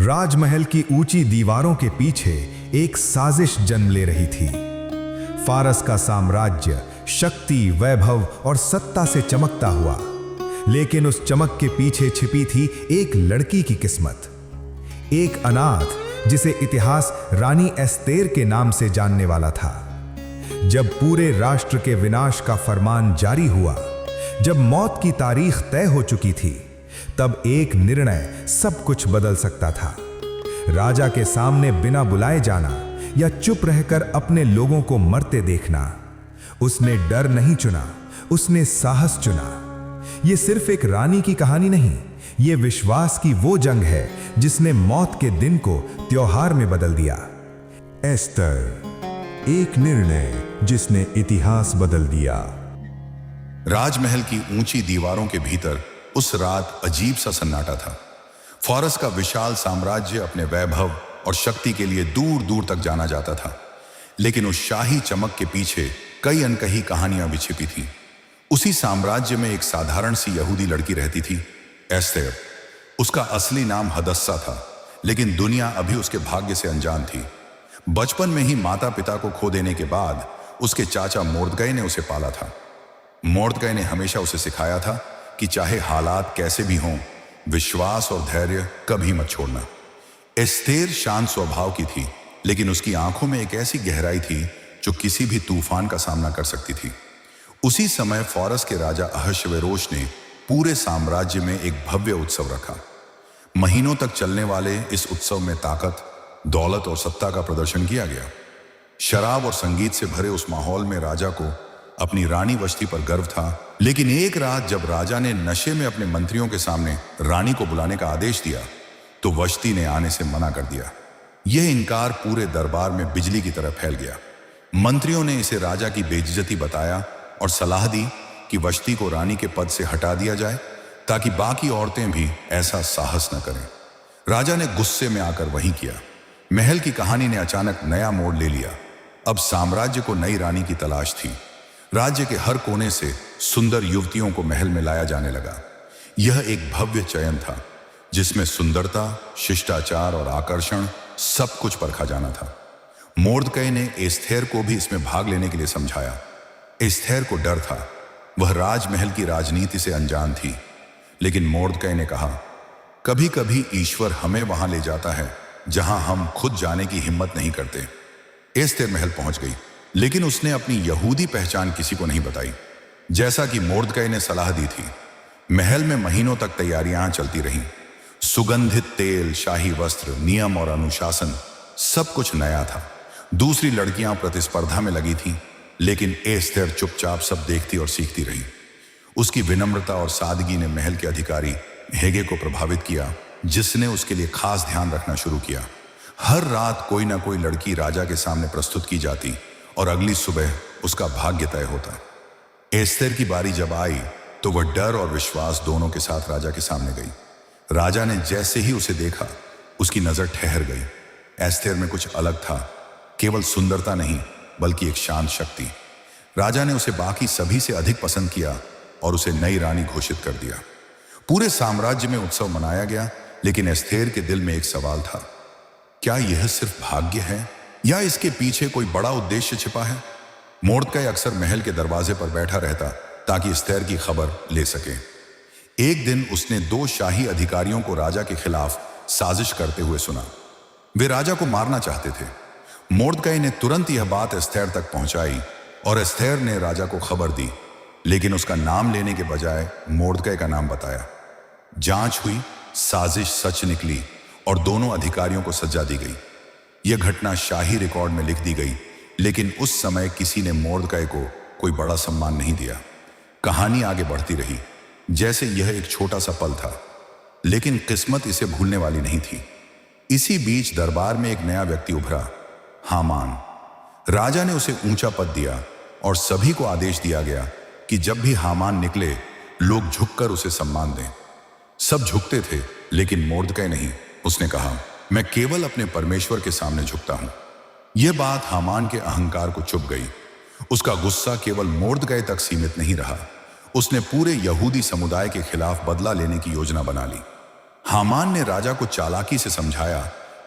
राजमहल की ऊंची दीवारों के पीछे एक साजिश जन्म ले रही थी। फारस का साम्राज्य शक्ति, वैभव और सत्ता से चमकता हुआ, लेकिन उस चमक के पीछे छिपी थी एक लड़की की किस्मत। एक अनाथ जिसे इतिहास रानी एस्तेर के नाम से जानने वाला था। जब पूरे राष्ट्र के विनाश का फरमान जारी हुआ, जब मौत की तारीख तय हो चुकी थी, तब एक निर्णय सब कुछ बदल सकता था। राजा के सामने बिना बुलाए जाना या चुप रहकर अपने लोगों को मरते देखना। उसने डर नहीं चुना, उसने साहस चुना। यह सिर्फ एक रानी की कहानी नहीं, यह विश्वास की वो जंग है जिसने मौत के दिन को त्योहार में बदल दिया। एस्तर, एक निर्णय जिसने इतिहास बदल दिया। राजमहल की ऊंची दीवारों के भीतर उस रात अजीब सा सन्नाटा था। फारस का विशाल साम्राज्य अपने वैभव और शक्ति के लिए दूर दूर तक जाना जाता था, लेकिन उस शाही चमक के पीछे कई अनकही कहानियां भी छिपी थीं। उसी साम्राज्य में एक साधारण सी यहूदी लड़की रहती थी, एस्तेर। उसका असली नाम हदस्सा था, लेकिन दुनिया अभी उसके भाग्य से अनजान थी। बचपन में ही माता पिता को खो देने के बाद उसके चाचा मोर्दकै ने उसे पाला था। मोर्दकै ने हमेशा उसे सिखाया था कि चाहे हालात कैसे भी हों, विश्वास और धैर्य कभी मत छोड़ना। एस्तेर शांत स्वभाव की थी, लेकिन उसकी आंखों में एक ऐसी गहराई थी जो किसी भी तूफान का सामना कर सकती थी। उसी समय फारस के राजा अहश्वेरोश ने पूरे साम्राज्य में एक भव्य उत्सव रखा। महीनों तक चलने वाले इस उत्सव में ताकत, दौलत और सत्ता का प्रदर्शन किया गया। शराब और संगीत से भरे उस माहौल में राजा को अपनी रानी वश्ती पर गर्व था, लेकिन एक रात जब राजा ने नशे में अपने मंत्रियों के सामने रानी को बुलाने का आदेश दिया, तो वश्ती ने आने से मना कर दिया। यह इनकार पूरे दरबार में बिजली की तरह फैल गया। मंत्रियों ने इसे राजा की बेइज्जती बताया और सलाह दी कि वश्ती को रानी के पद से हटा दिया जाए, ताकि बाकी औरतें भी ऐसा साहस न करें। राजा ने गुस्से में आकर वही किया। महल की कहानी ने अचानक नया मोड़ ले लिया। अब साम्राज्य को नई रानी की तलाश थी। राज्य के हर कोने से सुंदर युवतियों को महल में लाया जाने लगा। यह एक भव्य चयन था, जिसमें सुंदरता, शिष्टाचार और आकर्षण सब कुछ परखा जाना था। मोर्दकै ने एस्थेर को भी इसमें भाग लेने के लिए समझाया। एस्थेर को डर था, वह राजमहल की राजनीति से अनजान थी, लेकिन मोर्दकै ने कहा, कभी कभी ईश्वर हमें वहां ले जाता है जहां हम खुद जाने की हिम्मत नहीं करते। एस्थेर महल पहुंच गई, लेकिन उसने अपनी यहूदी पहचान किसी को नहीं बताई, जैसा कि मोर्दकै ने सलाह दी थी। महल में महीनों तक तैयारियां चलती रहीं। सुगंधित तेल, शाही वस्त्र, नियम और अनुशासन, सब कुछ नया था। दूसरी लड़कियां प्रतिस्पर्धा में लगी थीं, लेकिन एस्थेर चुपचाप सब देखती और सीखती रही। उसकी विनम्रता और सादगी ने महल के अधिकारी हेगे को प्रभावित किया, जिसने उसके लिए खास ध्यान रखना शुरू किया। हर रात कोई ना कोई लड़की राजा के सामने प्रस्तुत की जाती और अगली सुबह उसका भाग्य तय होता। एस्थेर की बारी जब आई तो वह डर और विश्वास दोनों के साथ राजा के सामने गई। राजा ने जैसे ही उसे देखा, उसकी नजर ठहर गई। एस्थेर में कुछ अलग था, केवल सुंदरता नहीं बल्कि एक शांत शक्ति। राजा ने उसे बाकी सभी से अधिक पसंद किया और उसे नई रानी घोषित कर दिया। पूरे साम्राज्य में उत्सव मनाया गया, लेकिन एस्थेर के दिल में एक सवाल था, क्या यह सिर्फ भाग्य है या इसके पीछे कोई बड़ा उद्देश्य छिपा है? मोर्दकै अक्सर महल के दरवाजे पर बैठा रहता ताकि एस्थेर की खबर ले सके। एक दिन उसने 2 शाही अधिकारियों को राजा के खिलाफ साजिश करते हुए सुना। वे राजा को मारना चाहते थे। मोर्दकै ने तुरंत यह बात एस्थेर तक पहुंचाई और एस्थेर ने राजा को खबर दी, लेकिन उसका नाम लेने के बजाय मोर्दकै का नाम बताया। जांच हुई, साजिश सच निकली और दोनों अधिकारियों को सजा दी गई। यह घटना शाही रिकॉर्ड में लिख दी गई, लेकिन उस समय किसी ने मोर्दकै को कोई बड़ा सम्मान नहीं दिया। कहानी आगे बढ़ती रही जैसे यह एक छोटा सा पल था, लेकिन किस्मत इसे भूलने वाली नहीं थी। इसी बीच दरबार में एक नया व्यक्ति उभरा, हामान। राजा ने उसे ऊंचा पद दिया और सभी को आदेश दिया गया कि जब भी हामान निकले, लोग झुककर उसे सम्मान दें। सब झुकते थे, लेकिन मोर्दकै नहीं। उसने कहा, मैं केवल अपने परमेश्वर के सामने झुकता हूं। यह बात हामान के अहंकार को चुभ गई। उसका गुस्सा केवल मोर्दकै तक सीमित नहीं रहा। उसने पूरे यहूदी समुदाय के खिलाफ बदला लेने की योजना बना ली। हामान ने राजा को चालाकी से समझाया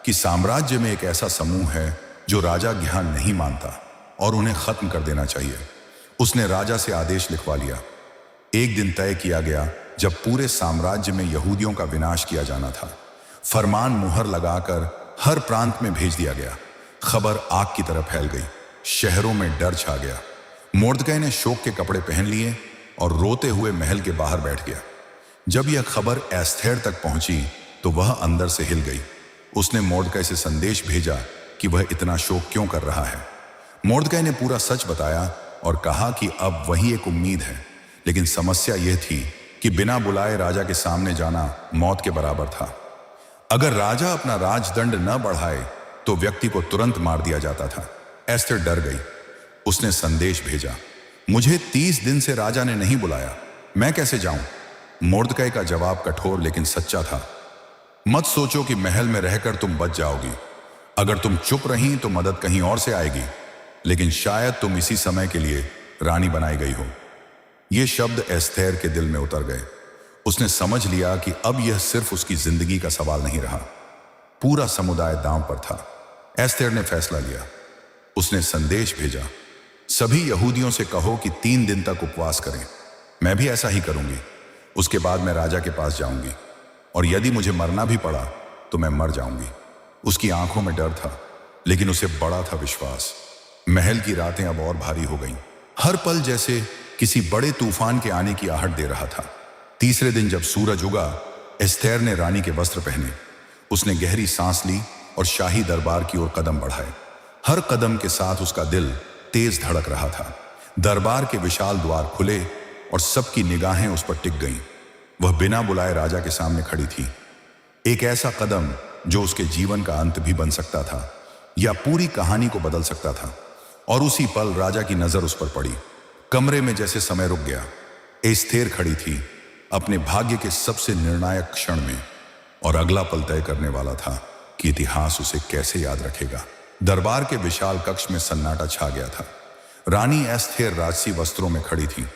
कि साम्राज्य में एक ऐसा समूह है जो राजा ज्ञान नहीं मानता और उन्हें खत्म कर देना चाहिए। उसने राजा से आदेश लिखवा लिया। एक दिन तय किया गया जब पूरे साम्राज्य में यहूदियों का विनाश किया जाना था। फरमान मुहर लगाकर हर प्रांत में भेज दिया गया। खबर आग की तरह फैल गई। शहरों में डर छा गया। मोर्दकै ने शोक के कपड़े पहन लिए और रोते हुए महल के बाहर बैठ गया। जब यह खबर एस्थेर तक पहुंची तो वह अंदर से हिल गई। उसने मोर्दकै से संदेश भेजा कि वह इतना शोक क्यों कर रहा है। मोर्दकै ने पूरा सच बताया और कहा कि अब वही एक उम्मीद है, लेकिन समस्या यह थी कि बिना बुलाए राजा के सामने जाना मौत के बराबर था। अगर राजा अपना राजदंड न बढ़ाए तो व्यक्ति को तुरंत मार दिया जाता था। एस्थेर डर गई। उसने संदेश भेजा, मुझे 30 दिन से राजा ने नहीं बुलाया, मैं कैसे जाऊं? मोर्दकै का जवाब कठोर लेकिन सच्चा था। मत सोचो कि महल में रहकर तुम बच जाओगी। अगर तुम चुप रही तो मदद कहीं और से आएगी, लेकिन शायद तुम इसी समय के लिए रानी बनाई गई हो। ये शब्द एस्थेर के दिल में उतर गए। उसने समझ लिया कि अब यह सिर्फ उसकी जिंदगी का सवाल नहीं रहा, पूरा समुदाय दांव पर था। एस्थेर ने फैसला लिया। उसने संदेश भेजा, सभी यहूदियों से कहो कि 3 दिन तक उपवास करें। मैं भी ऐसा ही करूंगी। उसके बाद मैं राजा के पास जाऊंगी और यदि मुझे मरना भी पड़ा तो मैं मर जाऊंगी। उसकी आंखों में डर था, लेकिन उसे बड़ा था विश्वास। महल की रातें अब और भारी हो गईं। हर पल जैसे किसी बड़े तूफान के आने की आहट दे रहा था। तीसरे दिन जब सूरज उगा, एस्थेर ने रानी के वस्त्र पहने। उसने गहरी सांस ली और शाही दरबार की ओर कदम बढ़ाए। हर कदम के साथ उसका दिल तेज धड़क रहा था। दरबार के विशाल द्वार खुले और सबकी निगाहें उस पर टिक गईं। वह बिना बुलाए राजा के सामने खड़ी थी। एक ऐसा कदम जो उसके जीवन का अंत भी बन सकता था या पूरी कहानी को बदल सकता था। और उसी पल राजा की नजर उस पर पड़ी। कमरे में जैसे समय रुक गया। एस्थेर खड़ी थी अपने भाग्य के सबसे निर्णायक क्षण में, और अगला पल तय करने वाला था कि इतिहास उसे कैसे याद रखेगा। दरबार के विशाल कक्ष में सन्नाटा छा गया था। रानी एस्थेर राजसी वस्त्रों में खड़ी थी,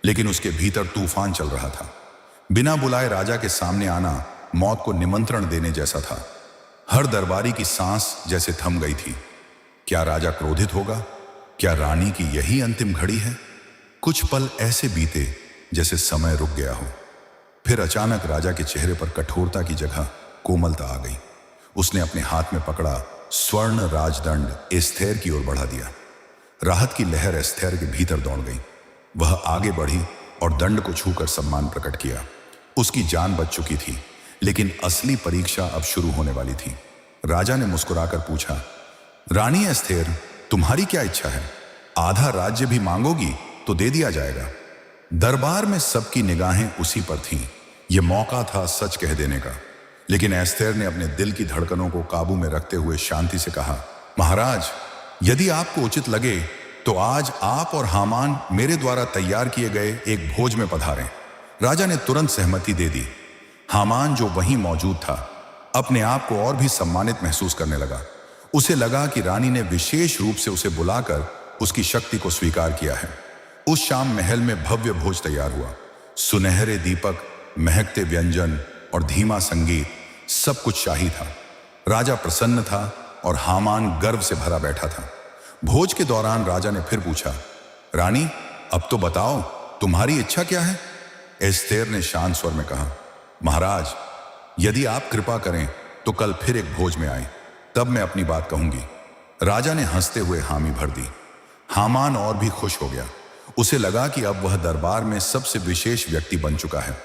लेकिन उसके भीतर तूफान चल रहा था। बिना बुलाए राजा के सामने आना मौत को निमंत्रण देने जैसा था। हर दरबारी की सांस जैसे थम गई थी। क्या राजा क्रोधित होगा? क्या रानी की यही अंतिम घड़ी है? कुछ पल ऐसे बीते जैसे समय रुक गया हो। फिर अचानक राजा के चेहरे पर कठोरता की जगह कोमलता आ गई। उसने अपने हाथ में पकड़ा स्वर्ण राजदंड एस्थेर की ओर बढ़ा दिया। राहत की लहर एस्थेर के भीतर दौड़ गई। वह आगे बढ़ी और दंड को छूकर सम्मान प्रकट किया। उसकी जान बच चुकी थी, लेकिन असली परीक्षा अब शुरू होने वाली थी। राजा ने मुस्कुराकर पूछा, रानी एस्थेर, तुम्हारी क्या इच्छा है? आधा राज्य भी मांगोगी तो दे दिया जाएगा। दरबार में सबकी निगाहें उसी पर थीं। यह मौका था सच कह देने का। लेकिन एस्थेर ने अपने दिल की धड़कनों को काबू में रखते हुए शांति से कहा, महाराज, यदि आपको उचित लगे तो आज आप और हामान मेरे द्वारा तैयार किए गए एक भोज में पधारें। राजा ने तुरंत सहमति दे दी। हामान, जो वहीं मौजूद था, अपने आप को और भी सम्मानित महसूस करने लगा। उसे लगा कि रानी ने विशेष रूप से उसे बुलाकर उसकी शक्ति को स्वीकार किया है। उस शाम महल में भव्य भोज तैयार हुआ। सुनहरे दीपक, महकते व्यंजन और धीमा संगीत, सब कुछ शाही था। राजा प्रसन्न था और हामान गर्व से भरा बैठा था। भोज के दौरान राजा ने फिर पूछा, रानी, अब तो बताओ, तुम्हारी इच्छा क्या है? एस्थेर ने शांत स्वर में कहा, महाराज, यदि आप कृपा करें तो कल फिर एक भोज में आए, तब मैं अपनी बात कहूंगी। राजा ने हंसते हुए हामी भर दी। हामान और भी खुश हो गया। उसे लगा कि अब वह दरबार में सबसे विशेष व्यक्ति बन चुका है।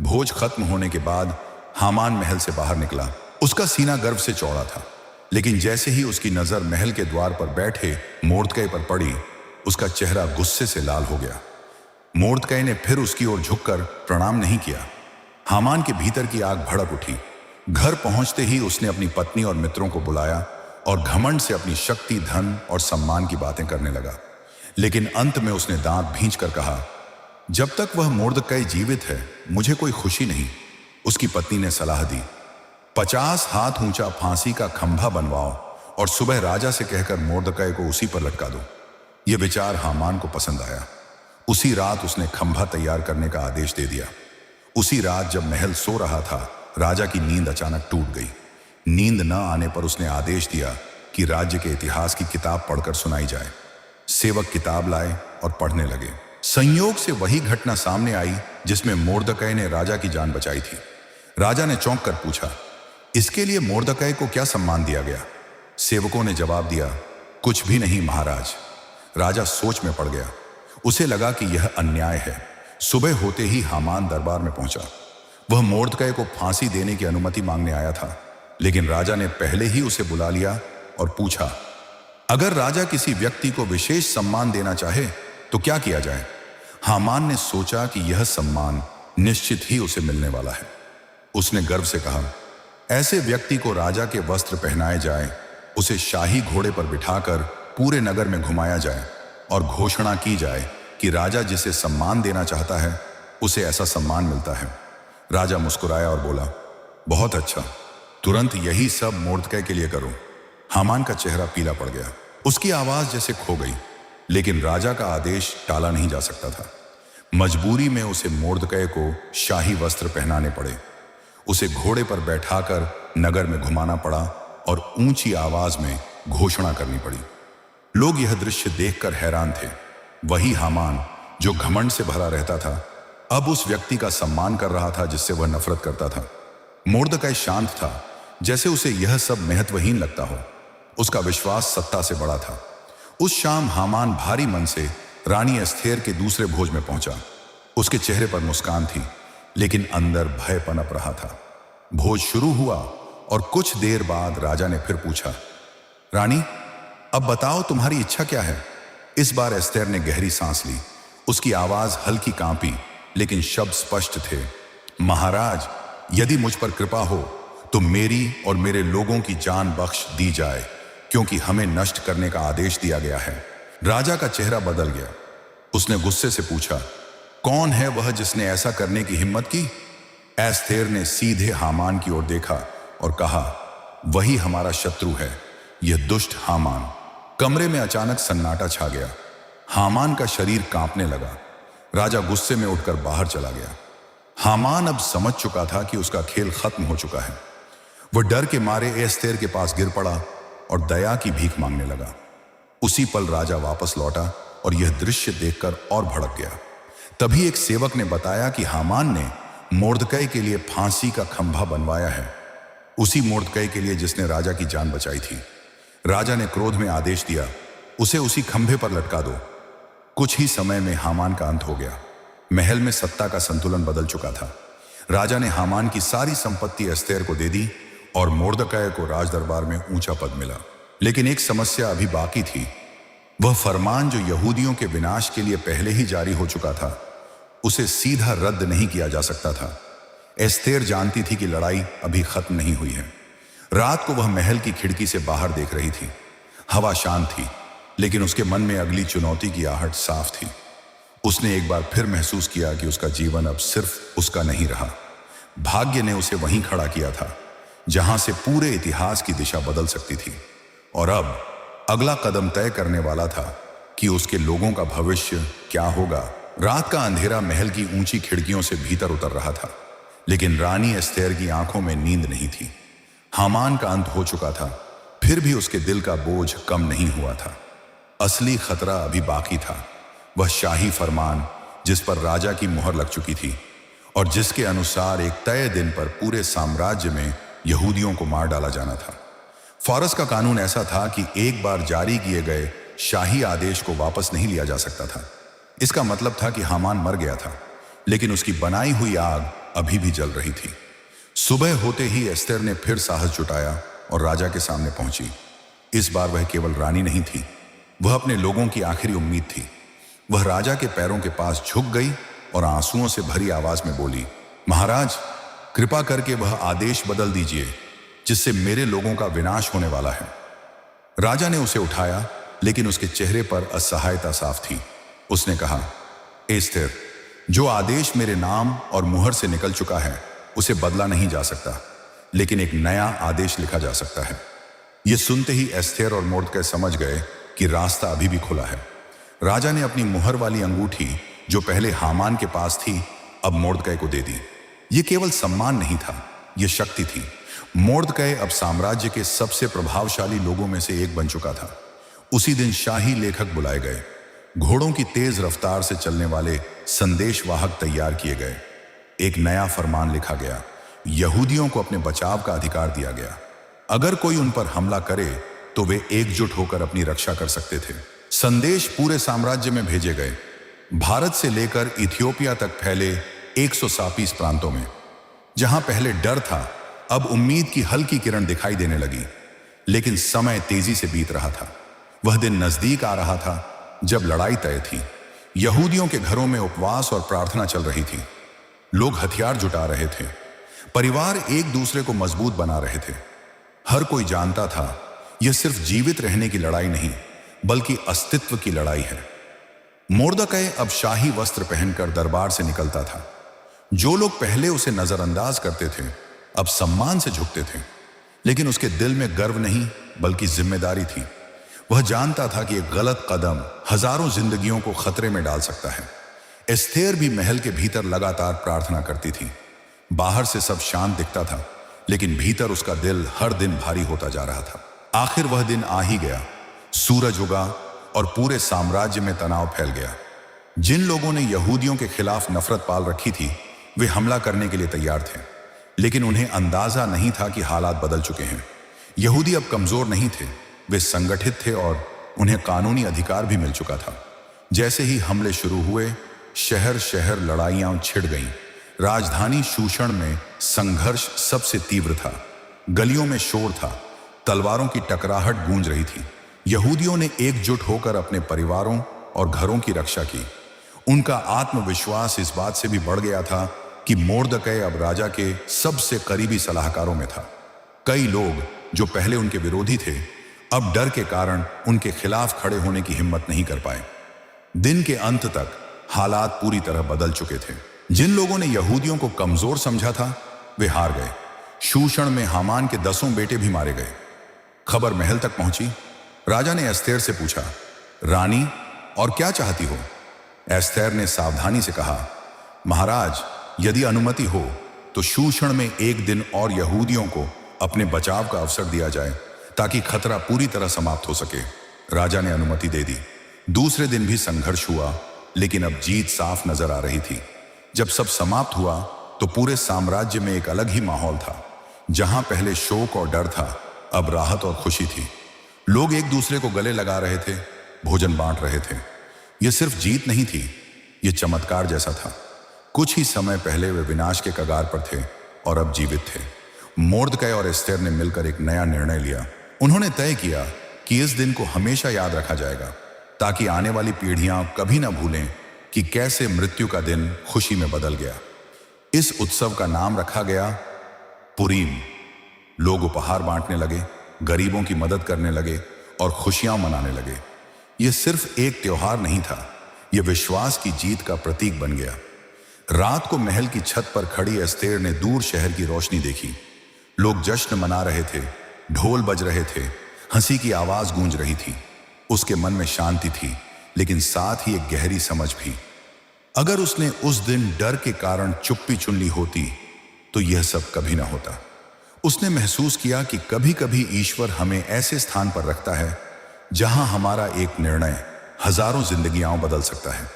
भोज खत्म होने के बाद हामान महल से बाहर निकला। उसका सीना गर्व से चौड़ा था, लेकिन जैसे ही उसकी नजर महल के द्वार पर बैठे मोर्दकै पर पड़ी, उसका चेहरा गुस्से से लाल हो गया। मोर्दकै ने फिर उसकी ओर झुककर प्रणाम नहीं किया। हामान के भीतर की आग भड़क उठी। घर पहुंचते ही उसने अपनी पत्नी और मित्रों को बुलाया और घमंड से अपनी शक्ति, धन और सम्मान की बातें करने लगा। लेकिन अंत में उसने दांत भींचकर कहा, जब तक वह मोर्दकै जीवित है मुझे कोई खुशी नहीं। उसकी पत्नी ने सलाह दी, 50 हाथ ऊंचा फांसी का खंभा बनवाओ और सुबह राजा से कहकर मोर्दकै को उसी पर लटका दो। यह विचार हामान को पसंद आया। उसी रात उसने खंभा तैयार करने का आदेश दे दिया। उसी रात जब महल सो रहा था, राजा की नींद अचानक टूट गई। नींद न आने पर उसने आदेश दिया कि राज्य के इतिहास की किताब पढ़कर सुनाई जाए। सेवक किताब लाए और पढ़ने लगे। संयोग से वही घटना सामने आई जिसमें मोर्दकै ने राजा की जान बचाई थी। राजा ने चौंक कर पूछा, इसके लिए मोर्दकै को क्या सम्मान दिया गया? सेवकों ने जवाब दिया, कुछ भी नहीं महाराज। राजा सोच में पड़ गया। उसे लगा कि यह अन्याय है। सुबह होते ही हामान दरबार में पहुंचा। वह मोर्दकै को फांसी देने की अनुमति मांगने आया था, लेकिन राजा ने पहले ही उसे बुला लिया और पूछा, अगर राजा किसी व्यक्ति को विशेष सम्मान देना चाहे तो क्या किया जाए? हामान ने सोचा कि यह सम्मान निश्चित ही उसे मिलने वाला है। उसने गर्व से कहा, ऐसे व्यक्ति को राजा के वस्त्र पहनाए जाए, उसे शाही घोड़े पर बिठाकर पूरे नगर में घुमाया जाए और घोषणा की जाए कि राजा जिसे सम्मान देना चाहता है उसे ऐसा सम्मान मिलता है। राजा मुस्कुराया और बोला, बहुत अच्छा, तुरंत यही सब मोर्दकै के लिए करो। हामान का चेहरा पीला पड़ गया। उसकी आवाज जैसे खो गई, लेकिन राजा का आदेश टाला नहीं जा सकता था। मजबूरी में उसे मोर्दकै को शाही वस्त्र पहनाने पड़े। उसे घोड़े पर बैठाकर नगर में घुमाना पड़ा और ऊंची आवाज में घोषणा करनी पड़ी। लोग यह दृश्य देखकर हैरान थे। वही हामान जो घमंड से भरा रहता था, अब उस व्यक्ति का सम्मान कर रहा था जिससे वह नफरत करता था। मोर्दकै शांत था, जैसे उसे यह सब महत्वहीन लगता हो। उसका विश्वास सत्ता से बड़ा था। उस शाम हामान भारी मन से रानी एस्थेर के दूसरे भोज में पहुंचा। उसके चेहरे पर मुस्कान थी, लेकिन अंदर भय पनप रहा था। भोज शुरू हुआ और कुछ देर बाद राजा ने फिर पूछा, रानी, अब बताओ तुम्हारी इच्छा क्या है? इस बार एस्थेर ने गहरी सांस ली। उसकी आवाज हल्की कांपी, लेकिन शब्द स्पष्ट थे। महाराज, यदि मुझ पर कृपा हो तो मेरी और मेरे लोगों की जान बख्श दी जाए, क्योंकि हमें नष्ट करने का आदेश दिया गया है। राजा का चेहरा बदल गया। उसने गुस्से से पूछा, कौन है वह जिसने ऐसा करने की हिम्मत की? एस्थेर ने सीधे हामान की ओर देखा और कहा, वही हमारा शत्रु है, यह दुष्ट हामान। कमरे में अचानक सन्नाटा छा गया। हामान का शरीर कांपने लगा। राजा गुस्से में उठकर बाहर चला गया। हामान अब समझ चुका था कि उसका खेल खत्म हो चुका है। वह डर के मारे एस्थेर के पास गिर पड़ा और दया की भीख मांगने लगा। उसी पल राजा वापस लौटा और यह दृश्य देखकर और भड़क गया। तभी एक सेवक ने बताया कि हामान ने मोर्दकै के लिए फांसी का खंभा बनवाया है, उसी मोर्दकै के लिए जिसने राजा की जान बचाई थी। राजा ने क्रोध में आदेश दिया, उसे उसी खंभे पर लटका दो। कुछ ही समय में हामान का अंत हो गया। महल में सत्ता का संतुलन बदल चुका था। राजा ने हामान की सारी संपत्ति एस्थेर को दे दी और मोर्दकै को राजदरबार में ऊंचा पद मिला। लेकिन एक समस्या अभी बाकी थी। वह फरमान जो यहूदियों के विनाश के लिए पहले ही जारी हो चुका था, उसे सीधा रद्द नहीं किया जा सकता था। एस्थेर जानती थी कि लड़ाई अभी खत्म नहीं हुई है। रात को वह महल की खिड़की से बाहर देख रही थी। हवा शांत थी, लेकिन उसके मन में अगली चुनौती की आहट साफ थी। उसने एक बार फिर महसूस किया कि उसका जीवन अब सिर्फ उसका नहीं रहा। भाग्य ने उसे वहीं खड़ा किया था जहां से पूरे इतिहास की दिशा बदल सकती थी। और अब अगला कदम तय करने वाला था कि उसके लोगों का भविष्य क्या होगा। रात का अंधेरा महल की ऊंची खिड़कियों से भीतर उतर रहा था, लेकिन रानी एस्थेर की आंखों में नींद नहीं थी। हामान का अंत हो चुका था, फिर भी उसके दिल का बोझ कम नहीं हुआ था। असली खतरा अभी बाकी था, वह शाही फरमान जिस पर राजा की मुहर लग चुकी थी और जिसके अनुसार एक तय दिन पर पूरे साम्राज्य में यहूदियों को मार डाला जाना था। फारस का कानून ऐसा था कि एक बार जारी किए गए शाही आदेश को वापस नहीं लिया जा सकता था। इसका मतलब था कि हामान मर गया था, लेकिन उसकी बनाई हुई आग अभी भी जल रही थी। सुबह होते ही एस्थेर ने फिर साहस जुटाया और राजा के सामने पहुंची। इस बार वह केवल रानी नहीं थी, वह अपने लोगों की आखिरी उम्मीद थी। वह राजा के पैरों के पास झुक गई और आंसुओं से भरी आवाज में बोली, महाराज, कृपा करके वह आदेश बदल दीजिए जिससे मेरे लोगों का विनाश होने वाला है। राजा ने उसे उठाया, लेकिन उसके चेहरे पर असहायता साफ थी। उसने कहा, एस्थेर, जो आदेश मेरे नाम और मुहर से निकल चुका है उसे बदला नहीं जा सकता, लेकिन एक नया आदेश लिखा जा सकता है। यह सुनते ही एस्थेर और मोर्दकै समझ गए कि रास्ता अभी भी खुला है। राजा ने अपनी मुहर वाली अंगूठी जो पहले हामान के पास थी अब मोर्दकै को दे दी। यह केवल सम्मान नहीं था, यह शक्ति थी। मोर्दकै अब साम्राज्य के सबसे प्रभावशाली लोगों में से एक बन चुका था। उसी दिन शाही लेखक बुलाए गए, घोड़ों की तेज रफ्तार से चलने वाले संदेशवाहक तैयार किए गए। एक नया फरमान लिखा गया, यहूदियों को अपने बचाव का अधिकार दिया गया। अगर कोई उन पर हमला करे तो वे एकजुट होकर अपनी रक्षा कर सकते थे। संदेश पूरे साम्राज्य में भेजे गए, भारत से लेकर इथियोपिया तक फैले 137 प्रांतों में। जहां पहले डर था, अब उम्मीद की हल्की किरण दिखाई देने लगी। लेकिन समय तेजी से बीत रहा था। वह दिन नजदीक आ रहा था जब लड़ाई तय थी। यहूदियों के घरों में उपवास और प्रार्थना चल रही थी। लोग हथियार जुटा रहे थे, परिवार एक दूसरे को मजबूत बना रहे थे। हर कोई जानता था यह सिर्फ जीवित रहने की लड़ाई नहीं, बल्कि अस्तित्व की लड़ाई है। मोर्दकै अब शाही वस्त्र पहनकर दरबार से निकलता था। जो लोग पहले उसे नजरअंदाज करते थे अब सम्मान से झुकते थे। लेकिन उसके दिल में गर्व नहीं, बल्कि जिम्मेदारी थी। वह जानता था कि एक गलत कदम हजारों जिंदगियों को खतरे में डाल सकता है। एस्थेर भी महल के भीतर लगातार प्रार्थना करती थी। बाहर से सब शांत दिखता था, लेकिन भीतर उसका दिल हर दिन भारी होता जा रहा था। आखिर वह दिन आ ही गया। सूरज उगा और पूरे साम्राज्य में तनाव फैल गया। जिन लोगों ने यहूदियों के खिलाफ नफरत पाल रखी थी, वे हमला करने के लिए तैयार थे। लेकिन उन्हें अंदाजा नहीं था कि हालात बदल चुके हैं। यहूदी अब कमजोर नहीं थे, वे संगठित थे और उन्हें कानूनी अधिकार भी मिल चुका था। जैसे ही हमले शुरू हुए, शहर शहर लड़ाइयां छिड़ गईं। राजधानी शूषण में संघर्ष सबसे तीव्र था। गलियों में शोर था, तलवारों की टकराहट गूंज रही थी। यहूदियों ने एकजुट होकर अपने परिवारों और घरों की रक्षा की। उनका आत्मविश्वास इस बात से भी बढ़ गया था कि मोर्दकै अब राजा के सबसे करीबी सलाहकारों में था। कई लोग जो पहले उनके विरोधी थे, अब डर के कारण उनके खिलाफ खड़े होने की हिम्मत नहीं कर पाए। दिन के अंत तक हालात पूरी तरह बदल चुके थे। जिन लोगों ने यहूदियों को कमजोर समझा था, वे हार गए। शूषण में हामान के 10 बेटे भी मारे गए। खबर महल तक पहुंची। राजा ने एस्थेर से पूछा, रानी, और क्या चाहती हो? एस्थेर ने सावधानी से कहा, महाराज, यदि अनुमति हो तो शूषण में एक दिन और यहूदियों को अपने बचाव का अवसर दिया जाए, ताकि खतरा पूरी तरह समाप्त हो सके। राजा ने अनुमति दे दी। दूसरे दिन भी संघर्ष हुआ, लेकिन अब जीत साफ नजर आ रही थी। जब सब समाप्त हुआ तो पूरे साम्राज्य में एक अलग ही माहौल था। जहां पहले शोक और डर था, अब राहत और खुशी थी। लोग एक दूसरे को गले लगा रहे थे, भोजन बांट रहे थे। यह सिर्फ जीत नहीं थी, यह चमत्कार जैसा था। कुछ ही समय पहले वे विनाश के कगार पर थे और अब जीवित थे। मोर्दकै और एस्थेर ने मिलकर एक नया निर्णय लिया। उन्होंने तय किया कि इस दिन को हमेशा याद रखा जाएगा, ताकि आने वाली पीढ़ियां कभी ना भूलें कि कैसे मृत्यु का दिन खुशी में बदल गया। इस उत्सव का नाम रखा गया पुरीम। लोग उपहार बांटने लगे, गरीबों की मदद करने लगे और खुशियां मनाने लगे। यह सिर्फ एक त्योहार नहीं था, यह विश्वास की जीत का प्रतीक बन गया। रात को महल की छत पर खड़ी एस्थेर ने दूर शहर की रोशनी देखी। लोग जश्न मना रहे थे, ढोल बज रहे थे, हंसी की आवाज गूंज रही थी। उसके मन में शांति थी, लेकिन साथ ही एक गहरी समझ भी। अगर उसने उस दिन डर के कारण चुप्पी चुन ली होती तो यह सब कभी ना होता। उसने महसूस किया कि कभी कभी ईश्वर हमें ऐसे स्थान पर रखता है जहां हमारा एक निर्णय हजारों जिंदगियां बदल सकता है।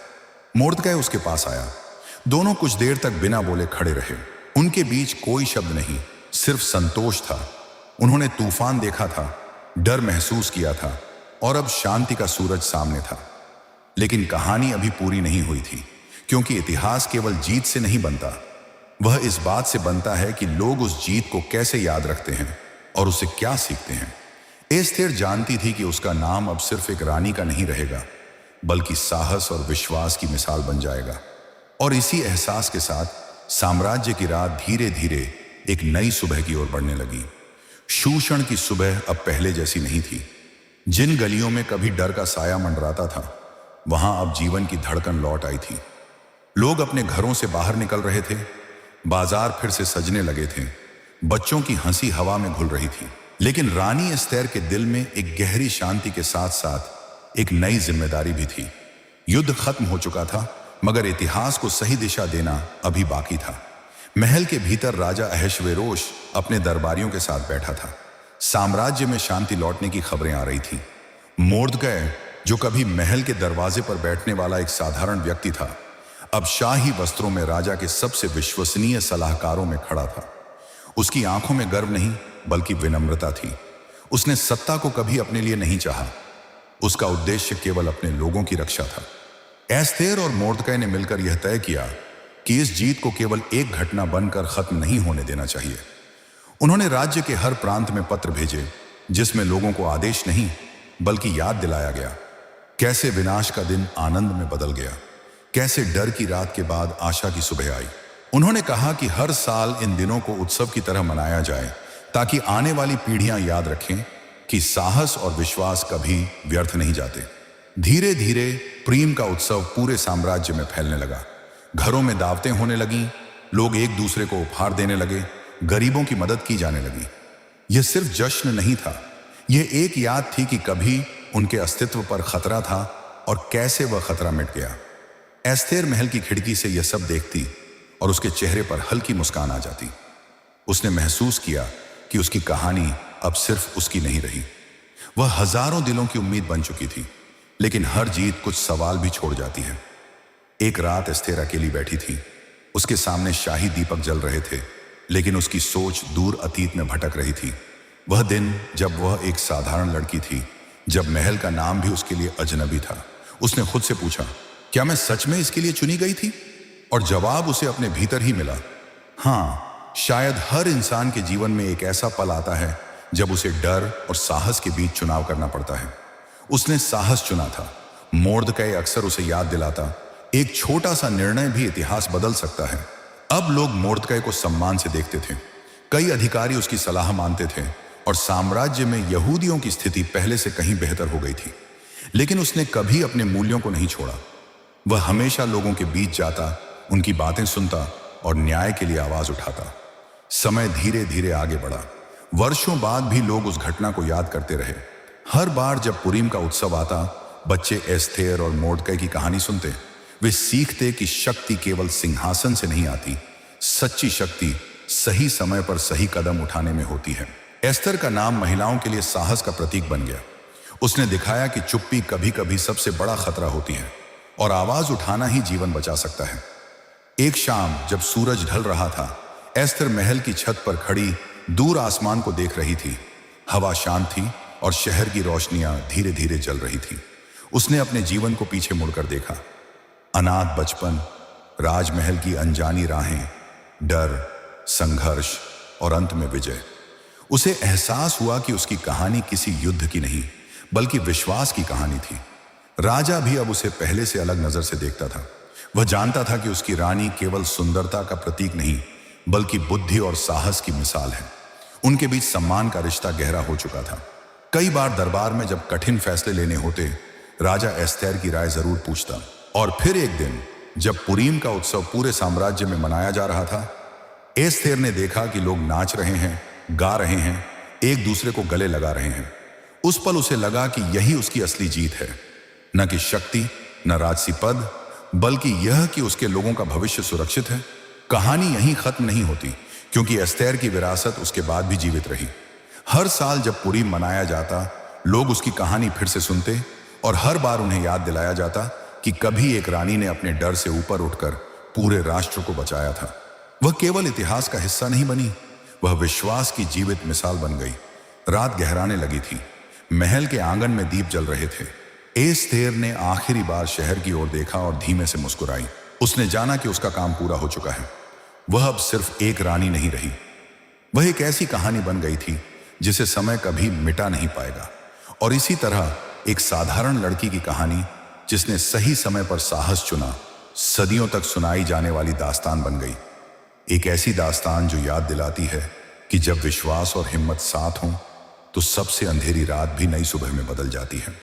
मोर्दकै उसके पास आया। दोनों कुछ देर तक बिना बोले खड़े रहे। उनके बीच कोई शब्द नहीं, सिर्फ संतोष था। उन्होंने तूफान देखा था, डर महसूस किया था और अब शांति का सूरज सामने था। लेकिन कहानी अभी पूरी नहीं हुई थी, क्योंकि इतिहास केवल जीत से नहीं बनता, वह इस बात से बनता है कि लोग उस जीत को कैसे याद रखते हैं और उसे क्या सीखते हैं। एस्थेर जानती थी कि उसका नाम अब सिर्फ एक रानी का नहीं रहेगा, बल्कि साहस और विश्वास की मिसाल बन जाएगा। और इसी एहसास के साथ साम्राज्य की रात धीरे धीरे एक नई सुबह की ओर बढ़ने लगी। शूषण की सुबह अब पहले जैसी नहीं थी। जिन गलियों में कभी डर का साया मंडराता था, वहां अब जीवन की धड़कन लौट आई थी। लोग अपने घरों से बाहर निकल रहे थे, बाजार फिर से सजने लगे थे, बच्चों की हंसी हवा में घुल रही थी। लेकिन रानी एस्थेर के दिल में एक गहरी शांति के साथ साथ एक नई जिम्मेदारी भी थी। युद्ध खत्म हो चुका था, मगर इतिहास को सही दिशा देना अभी बाकी था। महल के भीतर राजा अहश्वेरोश अपने दरबारियों के साथ बैठा था। साम्राज्य में शांति लौटने की खबरें आ रही थीं। मोर्दकै, जो कभी महल के दरवाजे पर बैठने वाला एक साधारण व्यक्ति था, अब शाही वस्त्रों में राजा के सबसे विश्वसनीय सलाहकारों में खड़ा था। उसकी आंखों में गर्व नहीं बल्कि विनम्रता थी। उसने सत्ता को कभी अपने लिए नहीं चाहा। उसका उद्देश्य केवल अपने लोगों की रक्षा था। एस्थेर और मोर्दकै ने मिलकर यह तय किया कि इस जीत को केवल एक घटना बनकर खत्म नहीं होने देना चाहिए। उन्होंने राज्य के हर प्रांत में पत्र भेजे जिसमें लोगों को आदेश नहीं बल्कि याद दिलाया गया कैसे विनाश का दिन आनंद में बदल गया, कैसे डर की रात के बाद आशा की सुबह आई। उन्होंने कहा कि हर साल इन दिनों को उत्सव की तरह मनाया जाए ताकि आने वाली पीढ़ियां याद रखें कि साहस और विश्वास कभी व्यर्थ नहीं जाते। धीरे धीरे प्रेम का उत्सव पूरे साम्राज्य में फैलने लगा। घरों में दावतें होने लगीं, लोग एक दूसरे को उपहार देने लगे, गरीबों की मदद की जाने लगी। यह सिर्फ जश्न नहीं था, यह एक याद थी कि कभी उनके अस्तित्व पर खतरा था और कैसे वह खतरा मिट गया। एस्थेर महल की खिड़की से यह सब देखती और उसके चेहरे पर हल्की मुस्कान आ जाती। उसने महसूस किया कि उसकी कहानी अब सिर्फ उसकी नहीं रही। वह हजारों दिलों की उम्मीद बन चुकी थी, लेकिन हर जीत कुछ सवाल भी छोड़ जाती है। एक रात एस्थेर अकेली बैठी थी। उसके सामने शाही दीपक जल रहे थे, लेकिन उसकी सोच दूर अतीत में भटक रही थी। वह दिन जब वह एक साधारण लड़की थी, जब महल का नाम भी उसके लिए अजनबी था। उसने खुद से पूछा, क्या मैं सच में इसके लिए चुनी गई थी? और जवाब उसे अपने भीतर ही मिला। हाँ, शायद हर इंसान के जीवन में एक ऐसा पल आता है जब उसे डर और साहस के बीच चुनाव करना पड़ता है। उसने साहस चुना था। मोर्दकै अक्सर उसे याद दिलाता, एक छोटा सा निर्णय भी इतिहास बदल सकता है। अब लोग मोर्दकै को सम्मान से देखते थे। कई अधिकारी उसकी सलाह मानते थे और साम्राज्य में यहूदियों की स्थिति पहले से कहीं बेहतर हो गई थी। लेकिन उसने कभी अपने मूल्यों को नहीं छोड़ा। वह हमेशा लोगों के बीच जाता, उनकी बातें सुनता और न्याय के लिए आवाज उठाता। समय धीरे धीरे आगे बढ़ा। वर्षों बाद भी लोग उस घटना को याद करते रहे। हर बार जब पुरीम का उत्सव आता, बच्चे एस्थेर और मोर्दकै की कहानी सुनते। वे सीखते कि शक्ति केवल सिंहासन से नहीं आती, सच्ची शक्ति सही समय पर सही कदम उठाने में होती है। एस्थर का नाम महिलाओं के लिए साहस का प्रतीक बन गया। उसने दिखाया कि चुप्पी कभी कभी सबसे बड़ा खतरा होती है और आवाज उठाना ही जीवन बचा सकता है। एक शाम जब सूरज ढल रहा था, एस्थर महल की छत पर खड़ी दूर आसमान को देख रही थी। हवा शांत थी और शहर की रोशनियां धीरे धीरे जल रही थी। उसने अपने जीवन को पीछे मुड़कर देखा। अनाथ बचपन, राजमहल की अनजानी राहें, डर, संघर्ष और अंत में विजय। उसे एहसास हुआ कि उसकी कहानी किसी युद्ध की नहीं बल्कि विश्वास की कहानी थी। राजा भी अब उसे पहले से अलग नजर से देखता था। वह जानता था कि उसकी रानी केवल सुंदरता का प्रतीक नहीं बल्कि बुद्धि और साहस की मिसाल है। उनके बीच सम्मान का रिश्ता गहरा हो चुका था। कई बार दरबार में जब कठिन फैसले लेने होते, राजा एस्थेर की राय जरूर पूछता। और फिर एक दिन जब पुरीम का उत्सव पूरे साम्राज्य में मनाया जा रहा था, एस्थेर ने देखा कि लोग नाच रहे हैं, गा रहे हैं, एक दूसरे को गले लगा रहे हैं। उस पल उसे लगा कि यही उसकी असली जीत है, न कि शक्ति, न राजसी पद, बल्कि यह कि उसके लोगों का भविष्य सुरक्षित है। कहानी यहीं खत्म नहीं होती, क्योंकि एस्थेर की विरासत उसके बाद भी जीवित रही। हर साल जब पुरीम मनाया जाता, लोग उसकी कहानी फिर से सुनते और हर बार उन्हें याद दिलाया जाता कि कभी एक रानी ने अपने डर से ऊपर उठकर पूरे राष्ट्र को बचाया था। वह केवल इतिहास का हिस्सा नहीं बनी, वह विश्वास की जीवित मिसाल बन गई। रात गहराने लगी थी। महल के आंगन में दीप जल रहे थे। एस्थेर ने आखिरी बार शहर की ओर देखा और धीमे से मुस्कुराई। उसने जाना कि उसका काम पूरा हो चुका है। वह अब सिर्फ एक रानी नहीं रही, वह एक ऐसी कहानी बन गई थी जिसे समय कभी मिटा नहीं पाएगा। और इसी तरह एक साधारण लड़की की कहानी जिसने सही समय पर साहस चुना, सदियों तक सुनाई जाने वाली दास्तान बन गई। एक ऐसी दास्तान जो याद दिलाती है कि जब विश्वास और हिम्मत साथ हों तो सबसे अंधेरी रात भी नई सुबह में बदल जाती है।